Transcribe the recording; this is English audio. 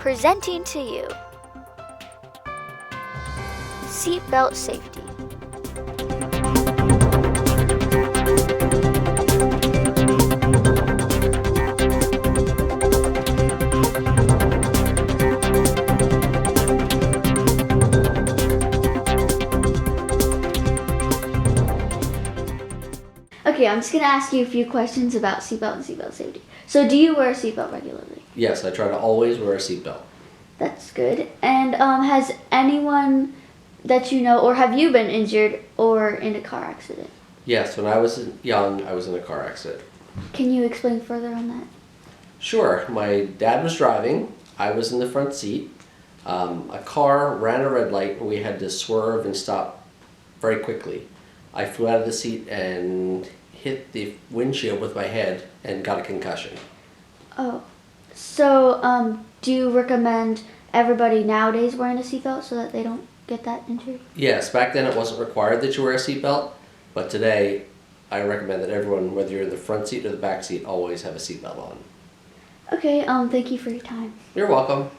presenting to you seatbelt safety. Okay, I'm just going to ask you a few questions about seatbelt and seatbelt safety. So do you wear a seatbelt regularly? Yes, I try to always wear a seatbelt. That's good. And has anyone that you know, or have you been injured or in a car accident? Yes, when I was young, I was in a car accident. Can you explain further on that? Sure, my dad was driving, I was in the front seat. A car ran a red light and we had to swerve and stop very quickly. I flew out of the seat and hit the windshield with my head and got a concussion. Oh, so do you recommend everybody nowadays wearing a seatbelt so that they don't get that injury? Yes, back then it wasn't required that you wear a seatbelt, but today I recommend that everyone, whether you're in the front seat or the back seat, always have a seatbelt on. Okay, thank you for your time. You're welcome.